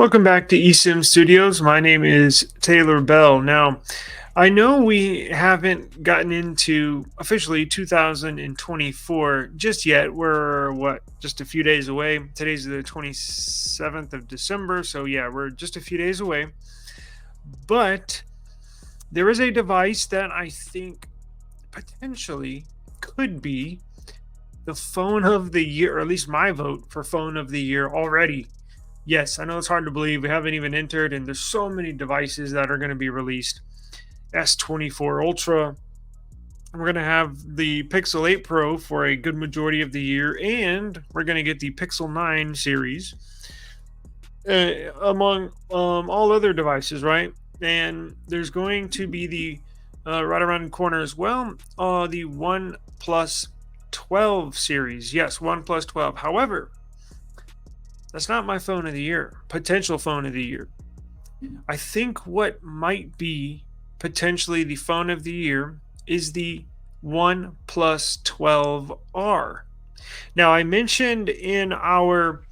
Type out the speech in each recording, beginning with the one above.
Welcome back to eSIM Studios. My name is Taylor Bell. Now, I know we haven't gotten into officially 2024 just yet. We're just a few days away. Today's the 27th of December. So, yeah, we're just a few days away. But there is a device that I think potentially could be the phone of the year, or at least my vote for phone of the year already. Yes, I know it's hard to believe. We haven't even entered, and there's so many devices that are going to be released. S23 Ultra. We're going to have the Pixel 8 Pro for a good majority of the year, and we're going to get the Pixel 9 series, among all other devices, right? And there's going to be the right around the corner as well, the OnePlus 12 series. Yes, OnePlus 12. However, that's not my phone of the year, potential phone of the year. I think what might be potentially the phone of the year is the OnePlus 12R. Now, I mentioned in our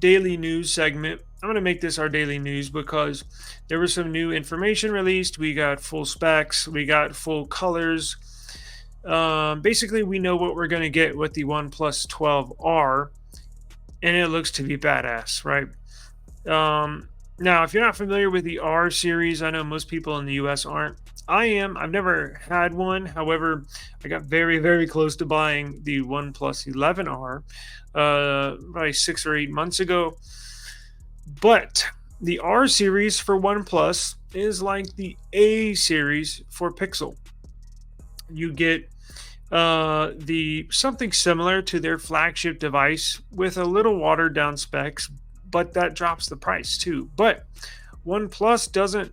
daily news segment, I'm going to make this our daily news because there was some new information released. We got full specs, we got full colors. Basically, we know what we're going to get with the OnePlus 12R, and it looks to be badass, right? Now, if you're not familiar with the R series, I know most people in the US aren't. I am. I've never had one. However, I got very, very close to buying the OnePlus 11R probably 6 or 8 months ago. But the R series for OnePlus is like the A series for Pixel. You get the something similar to their flagship device with a little watered down specs, but that drops the price too. But OnePlus doesn't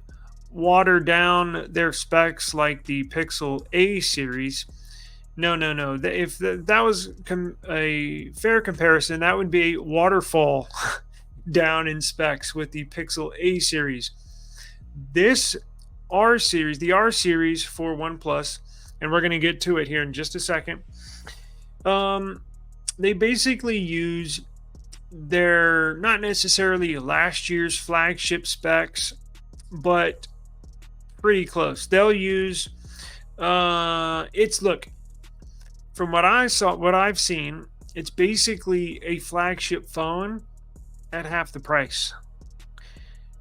water down their specs like the Pixel A series. No, no, no. If that was a fair comparison, that would be a waterfall down in specs with the Pixel A series. This R series, the R series for OnePlus, and we're going to get to it here in just a second. They basically use their not necessarily last year's flagship specs, but pretty close. They'll use it's look, from what I've seen, it's basically a flagship phone at half the price.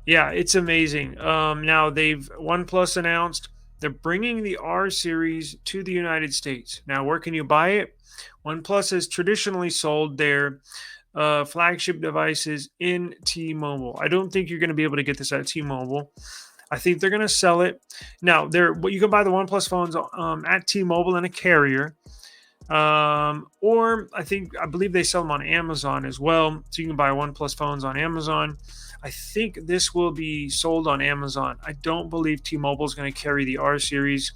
Yeah, it's amazing. Now OnePlus announced they're bringing the R series to the United States. Now, where can you buy it? OnePlus has traditionally sold their flagship devices in T-Mobile. I don't think you're going to be able to get this at T-Mobile. I think they're going to sell it. Now, you can buy the OnePlus phones at T-Mobile and a carrier. Or I believe they sell them on Amazon as well. So you can buy OnePlus phones on Amazon. I think this will be sold on Amazon. I don't believe T-Mobile is going to carry the R series.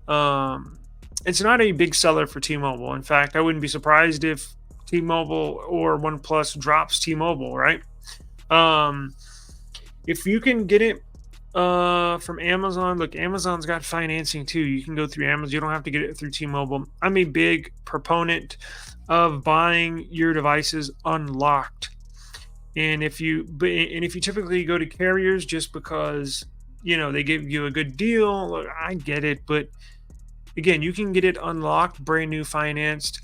It's not a big seller for T-Mobile. In fact, I wouldn't be surprised if T-Mobile or OnePlus drops T-Mobile, right? If you can get it from Amazon, look, Amazon's got financing too. You can go through Amazon. You don't have to get it through T-Mobile. I'm a big proponent of buying your devices unlocked. And if you typically go to carriers just because they give you a good deal, look, I get it, but again, you can get it unlocked, brand new, financed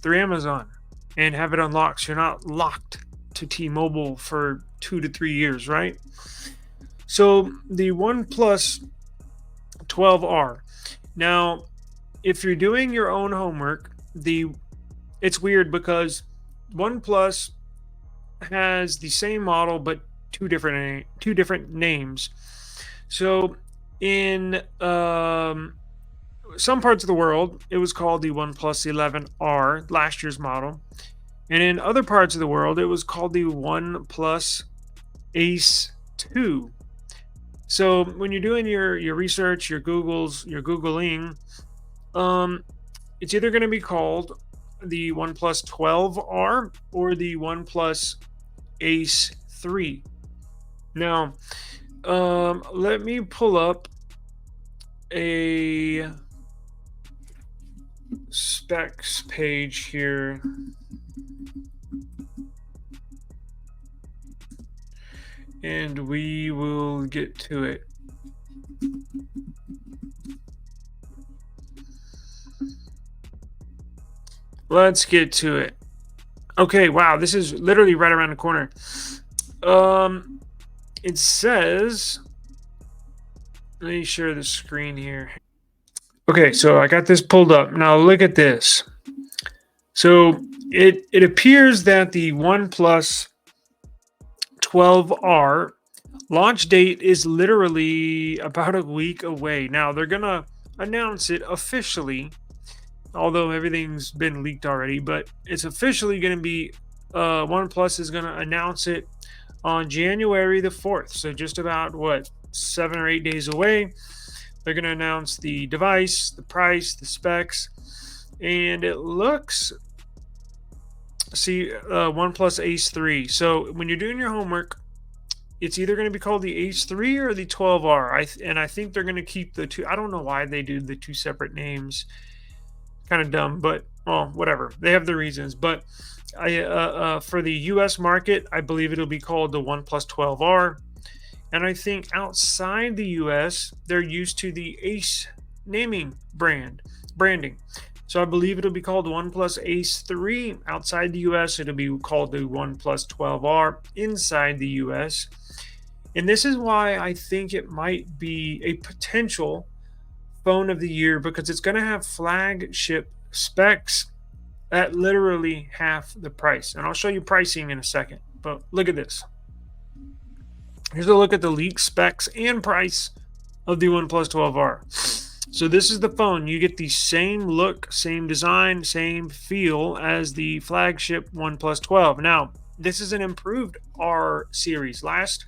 through Amazon, and have it unlocked. So you're not locked to T-Mobile for 2 to 3 years, right? So the OnePlus 12R. Now, if you're doing your own homework, it's weird because OnePlus has the same model but two different names. So in some parts of the world, it was called the OnePlus 11R, last year's model, and in other parts of the world, it was called the OnePlus Ace 2. So when you're doing your research, your Googling, it's either going to be called the OnePlus 12R or the OnePlus Ace 3. Now, let me pull up a specs page here. and we will get to it. Let's get to it. Okay, wow, this is literally right around the corner. It says, let me share the screen here. Okay, so I got this pulled up. Now look at this. So it appears that the OnePlus 12R launch date is literally about a week away. Now they're gonna announce it officially, although everything's been leaked already, but it's officially gonna be OnePlus is gonna announce it on January the 4th. So just about what, 7 or 8 days away. They're gonna announce the device, the price, the specs, and it looks OnePlus Ace 3. So when you're doing your homework, it's either going to be called the Ace 3 or the 12R. I think they're going to keep the two. I don't know why they do the two separate names. Kind of dumb, but well, whatever. They have their reasons. But for the U.S. market, I believe it'll be called the OnePlus 12R. And I think outside the U.S., they're used to the Ace naming branding. So I believe it'll be called OnePlus Ace 3. Outside the US, it'll be called the OnePlus 12R. Inside the US. And this is why I think it might be a potential phone of the year, because it's going to have flagship specs at literally half the price. And I'll show you pricing in a second. But look at this. Here's a look at the leaked specs and price of the OnePlus 12R. So this is the phone. You get the same look, same design, same feel as the flagship OnePlus 12. Now, this is an improved R series. Last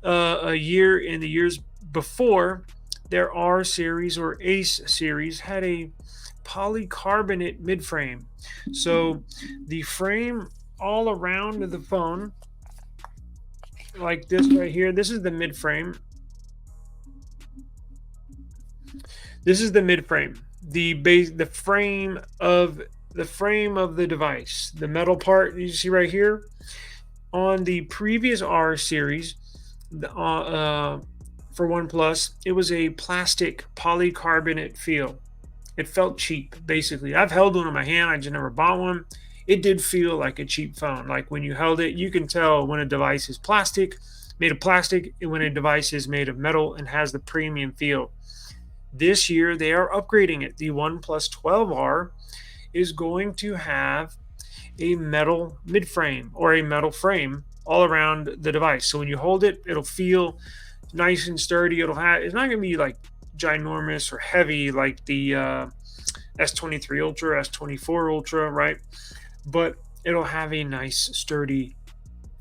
a year and the years before, their R series or Ace series had a polycarbonate midframe. So the frame all around the phone, like this right here, this is the midframe. This is the midframe, the frame of the device, the metal part you see right here. On the previous R series, for OnePlus, it was a plastic polycarbonate feel. It felt cheap, basically. I've held one in my hand. I just never bought one. It did feel like a cheap phone. Like when you held it, you can tell when a device is made of plastic, and when a device is made of metal and has the premium feel. This year, they are upgrading it. The OnePlus 12R is going to have a metal midframe or a metal frame all around the device. So when you hold it, it'll feel nice and sturdy. It's not going to be like ginormous or heavy like the S23 Ultra, S24 Ultra, right? But it'll have a nice, sturdy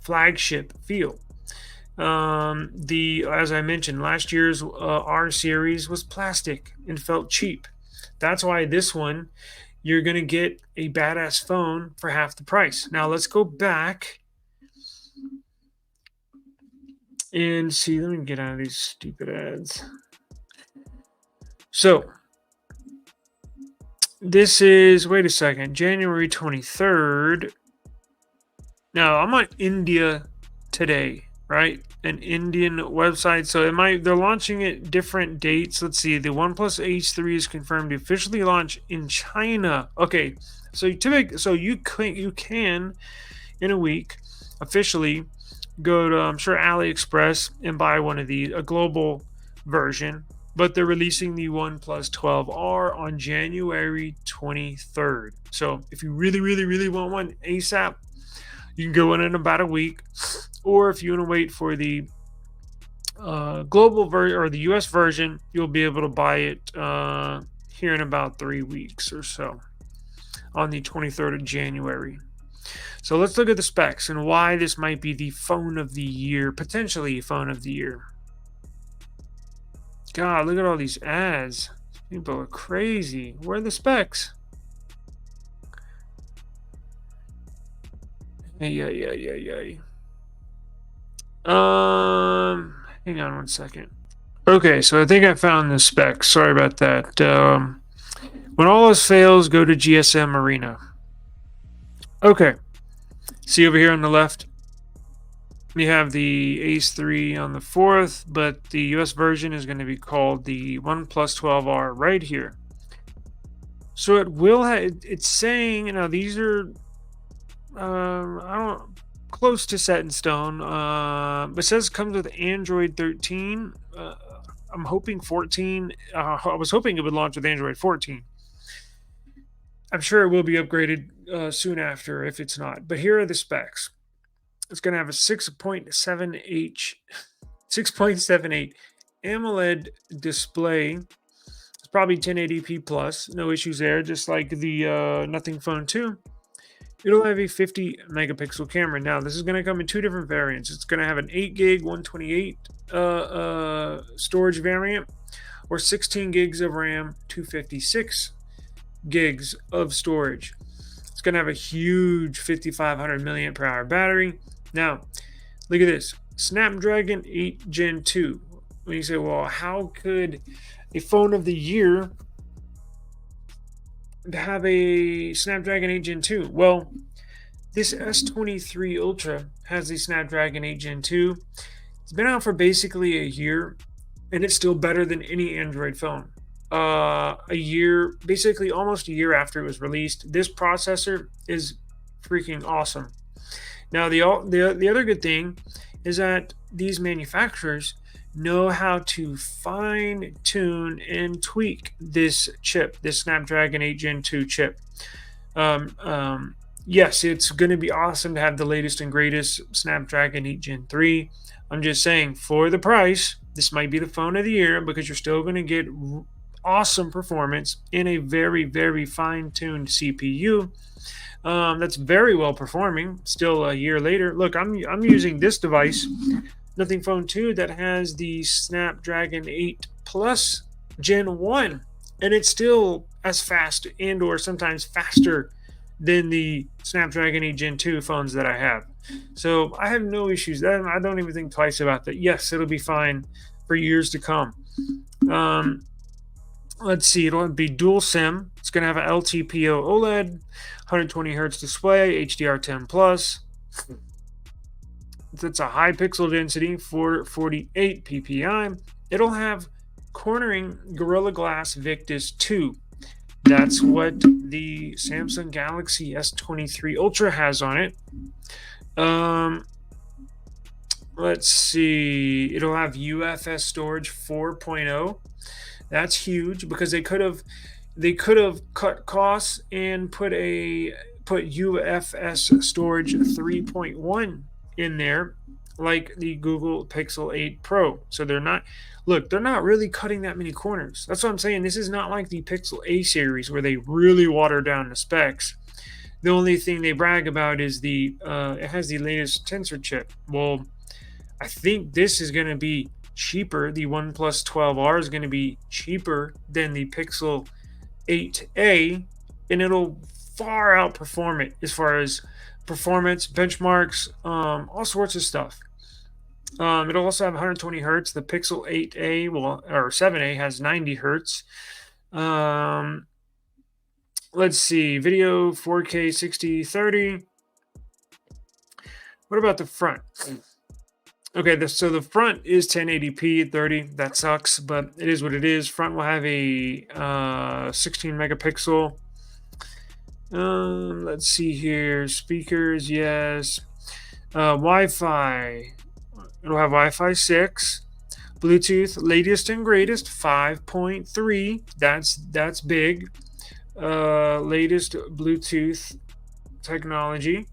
flagship feel. As I mentioned, last year's R series was plastic and felt cheap. That's why this one, you're going to get a badass phone for half the price. Now let's go back and see. Let me get out of these stupid ads. So this is, wait a second, January 23rd. Now I'm on India Today, right? An Indian website. So they're launching it different dates. Let's see. The OnePlus Ace 3 is confirmed to officially launch in China. Okay. So you can in a week officially go to, I'm sure, AliExpress and buy one of these, a global version. But they're releasing the OnePlus 12R on January 23rd. So if you really, really, really want one ASAP, you can go in about a week. Or if you want to wait for the global version or the US version, you'll be able to buy it here in about 3 weeks or so on the 23rd of January. So let's look at the specs and why this might be the phone of the year, potentially phone of the year. God, look at all these ads. People are crazy. Where are the specs? Yeah. Hang on one second. Okay, so I think I found the specs. Sorry about that. When all else fails, go to GSM Arena. Okay. See over here on the left? We have the Ace 3 on the 4th, but the US version is going to be called the OnePlus 12R right here. So it will have, it's saying, these are, I don't, close to set in stone. It says it comes with Android 13. I'm hoping 14. I was hoping it would launch with Android 14. I'm sure it will be upgraded soon after if it's not. But here are the specs. It's going to have a 6.78 AMOLED display. It's probably 1080p plus. No issues there, just like the Nothing Phone 2. It'll have a 50 megapixel camera. Now, this is going to come in two different variants. It's going to have an 8 gig 128 storage variant, or 16 gigs of RAM, 256 gigs of storage. It's going to have a huge 5500 milliamp per hour battery. Now, look at this. Snapdragon 8 Gen 2. When you say, well, how could a phone of the year have a Snapdragon 8 Gen 2? Well, this S23 Ultra has the Snapdragon 8 Gen 2. It's been out for basically a year, and it's still better than any Android phone. A year, basically almost a year after it was released. This processor is freaking awesome. Now, the other good thing is that these manufacturers know how to fine tune and tweak this chip, this Snapdragon 8 Gen 2 chip. Yes, it's going to be awesome to have the latest and greatest Snapdragon 8 Gen 3. I'm just saying, for the price, this might be the phone of the year because you're still going to get awesome performance in a very, very fine-tuned CPU. That's very well performing still a year later. Look, I'm using this device, Nothing Phone 2, that has the Snapdragon 8 Plus Gen 1, and it's still as fast and or sometimes faster than the Snapdragon 8 Gen 2 phones that I have. So I have no issues. I don't even think twice about that. Yes, it'll be fine for years to come. Let's see, it'll be dual SIM. It's going to have an LTPO OLED, 120 hertz display, HDR10 plus. It's a high pixel density, 48 ppi. It'll have cornering Gorilla Glass Victus 2. That's what the Samsung Galaxy S23 Ultra has on it. Let's see, it'll have UFS storage 4.0. That's huge because they could have cut costs and put UFS storage 3.1 in there, like the Google Pixel 8 Pro. So they're not really cutting that many corners. That's what I'm saying. This is not like the Pixel A series where they really water down the specs. The only thing they brag about is it has the latest tensor chip. Well, I think this is going to be cheaper. The OnePlus 12R is going to be cheaper than the Pixel 8a, and it'll far outperform it as far as performance, benchmarks, all sorts of stuff. It'll also have 120 hertz. The Pixel 8a, or 7a, has 90 hertz. Let's see, video 4K 60/30. What about the front? Okay, so the front is 1080p 30. That sucks, but it is what it is. Front will have a 16 megapixel. Let's see here. Speakers, yes. Wi-Fi. It'll have Wi-Fi 6. Bluetooth, latest and greatest, 5.3. That's big. Latest Bluetooth technology.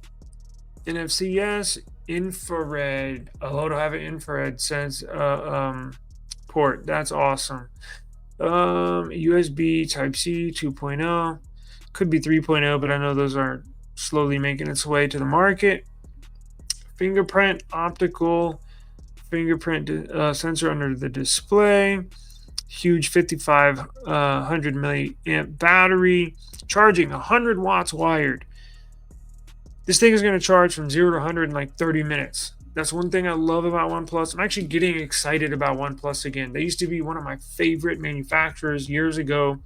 NFC, yes. Infrared. Oh, to have an infrared sense port. That's awesome. USB Type-C 2.0. Could be 3.0, but I know those are slowly making its way to the market. Fingerprint, optical fingerprint sensor under the display. Huge 5500 milliamp battery. Charging 100 watts wired. This thing is going to charge from 0 to 100 in like 30 minutes. That's one thing I love about OnePlus. I'm actually getting excited about OnePlus again. They used to be one of my favorite manufacturers years ago.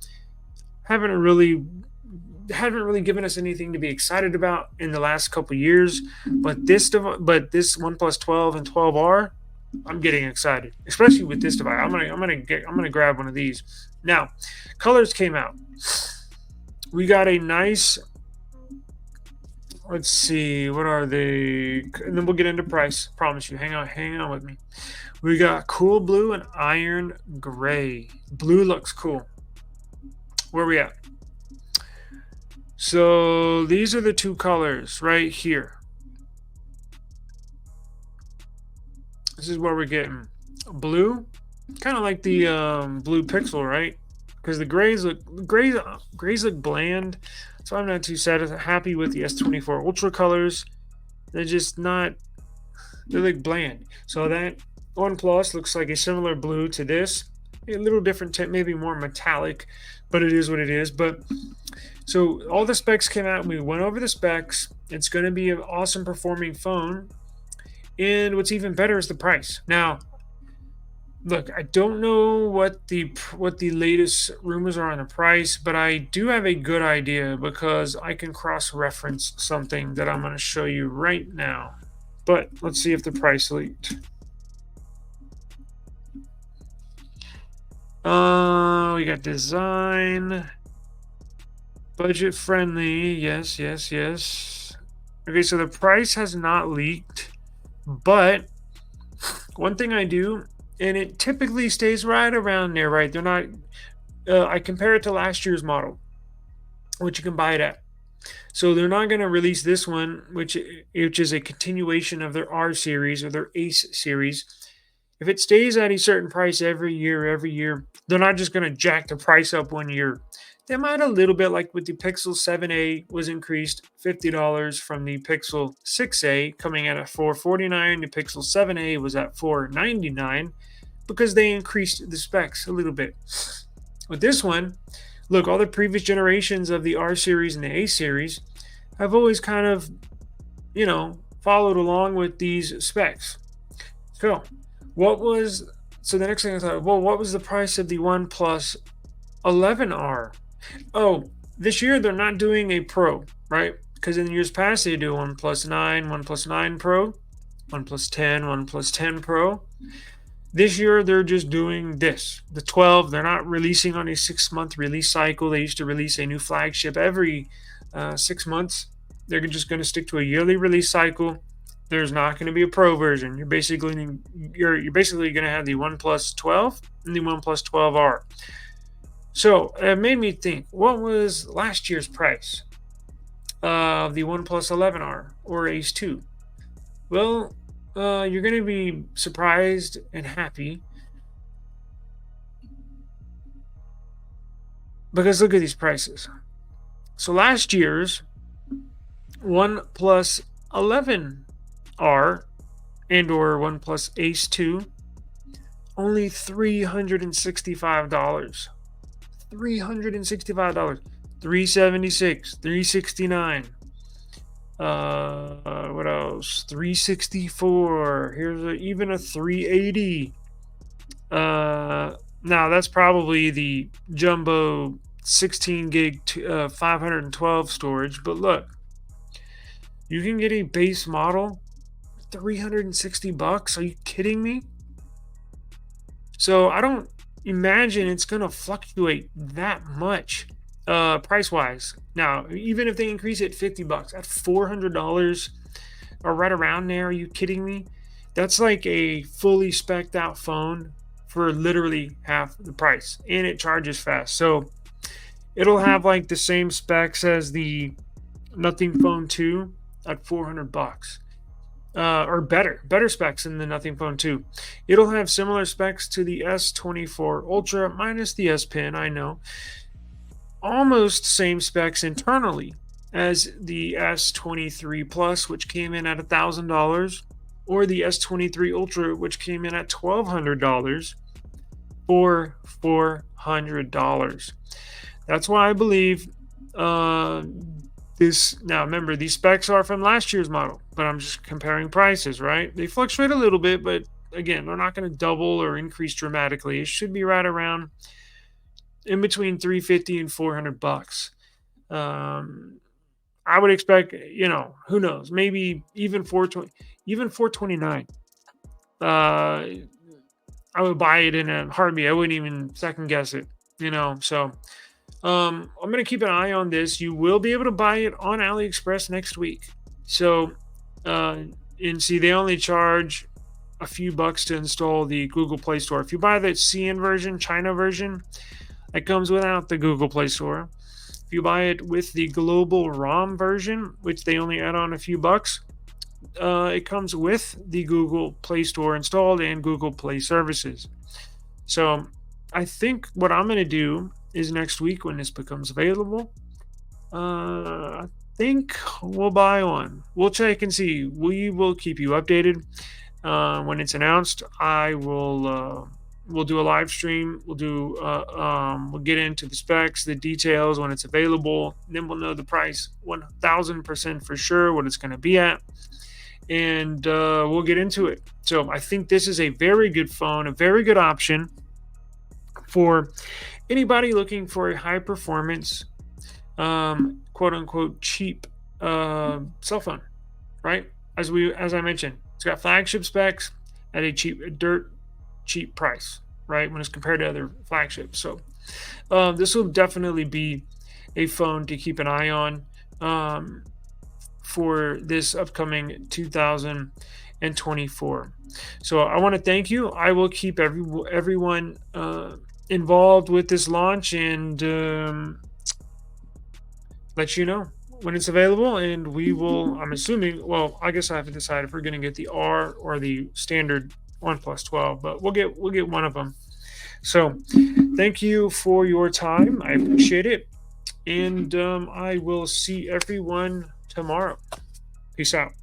Haven't really haven't really given us anything to be excited about in the last couple years. But this OnePlus 12 and 12R, I'm getting excited, especially with this device. I'm gonna grab one of these. Now, colors came out. We got a nice, let's see, what are they? And then we'll get into price. Promise you. Hang on with me. We got cool blue and iron gray. Blue looks cool. Where are we at? So these are the two colors right here. This is what we're getting. Blue, kind of like the blue Pixel, right? Because the grays look bland, so I'm not too happy with the S24 Ultra colors. They're just not. They look bland. So that OnePlus looks like a similar blue to this, a little different, maybe more metallic, but it is what it is. But so all the specs came out. And we went over the specs. It's going to be an awesome performing phone. And what's even better is the price. Now, look, I don't know what the latest rumors are on the price, but I do have a good idea because I can cross-reference something that I'm going to show you right now. But let's see if the price leaked. We got design, budget friendly. Yes. Okay, so the price has not leaked, but one thing I do, and it typically stays right around there, right? They're not. I compare it to last year's model, which you can buy it at. So they're not going to release this one, which is a continuation of their R series or their Ace series. If it stays at a certain price every year, they're not just going to jack the price up 1 year. They might a little bit, like with the Pixel 7a was increased $50 from the Pixel 6a, coming at $449. The Pixel 7a was at $499 because they increased the specs a little bit. With this one, look, all the previous generations of the R series and the A series have always kind of, followed along with these specs. So, the next thing I thought, well, what was the price of the OnePlus 11R? Oh, this year they're not doing a Pro, right? Because in years past they do OnePlus 9, OnePlus 9 Pro, OnePlus 10, OnePlus 10 Pro. This year they're just doing this. The 12, they're not releasing on a 6-month release cycle. They used to release a new flagship every 6 months. They're just going to stick to a yearly release cycle. There's not going to be a Pro version. You're basically going to have the OnePlus 12 and the OnePlus 12R. So it made me think, what was last year's price of the OnePlus 11R or Ace 2? Well, you're going to be surprised and happy because look at these prices. So last year's OnePlus 11R and or OnePlus Ace 2, only $365. $365. $376, $369. What else? $364. Here's even a $380. Now that's probably the jumbo 16 gig 512 storage, but look, you can get a base model $360. Are you kidding me? So I don't imagine it's going to fluctuate that much price wise. Now, even if they increase it $50 at $400 or right around there, are you kidding me? That's like a fully spec'd out phone for literally half the price, and it charges fast. So it'll have like the same specs as the Nothing Phone 2 at $400. Or better specs than the Nothing Phone 2. It'll have similar specs to the S24 Ultra minus the S Pen, I know. Almost same specs internally as the S23 Plus, which came in at $1,000, or the S23 Ultra, which came in at $1,200 for $400. That's why I believe this. Now, remember, these specs are from last year's model, but I'm just comparing prices, right? They fluctuate a little bit, but again, they're not going to double or increase dramatically. It should be right around in between $350 and $400. I would expect, who knows, maybe even 420, even 429. I would buy it in a heartbeat. I wouldn't even second guess it, So I'm gonna keep an eye on this. You will be able to buy it on AliExpress next week. So, uh, and see, they only charge a few bucks to install the Google Play Store. If you buy the CN version, China version, it comes without the Google Play Store. If you buy it with the global ROM version, which they only add on a few bucks, it comes with the Google Play Store installed and Google Play services. So I think what I'm going to do is next week when this becomes available, I think we'll buy one. We'll check and see. We will keep you updated when it's announced. I will. We'll do a live stream. We'll get into the specs, the details when it's available. Then we'll know the price 1,000% for sure what it's going to be at, and we'll get into it. So I think this is a very good phone, a very good option for anybody looking for a high performance, quote unquote, cheap cell phone, right? As I mentioned, it's got flagship specs at a dirt cheap price, right? When it's compared to other flagships. So this will definitely be a phone to keep an eye on for this upcoming 2024. So I want to thank you. I will keep everyone involved with this launch and let you know when it's available. And we will, I'm assuming, well, I guess I have to decide if we're going to get the R or the standard OnePlus 12, but we'll get one of them. So thank you for your time. I appreciate it. And I will see everyone tomorrow. Peace out.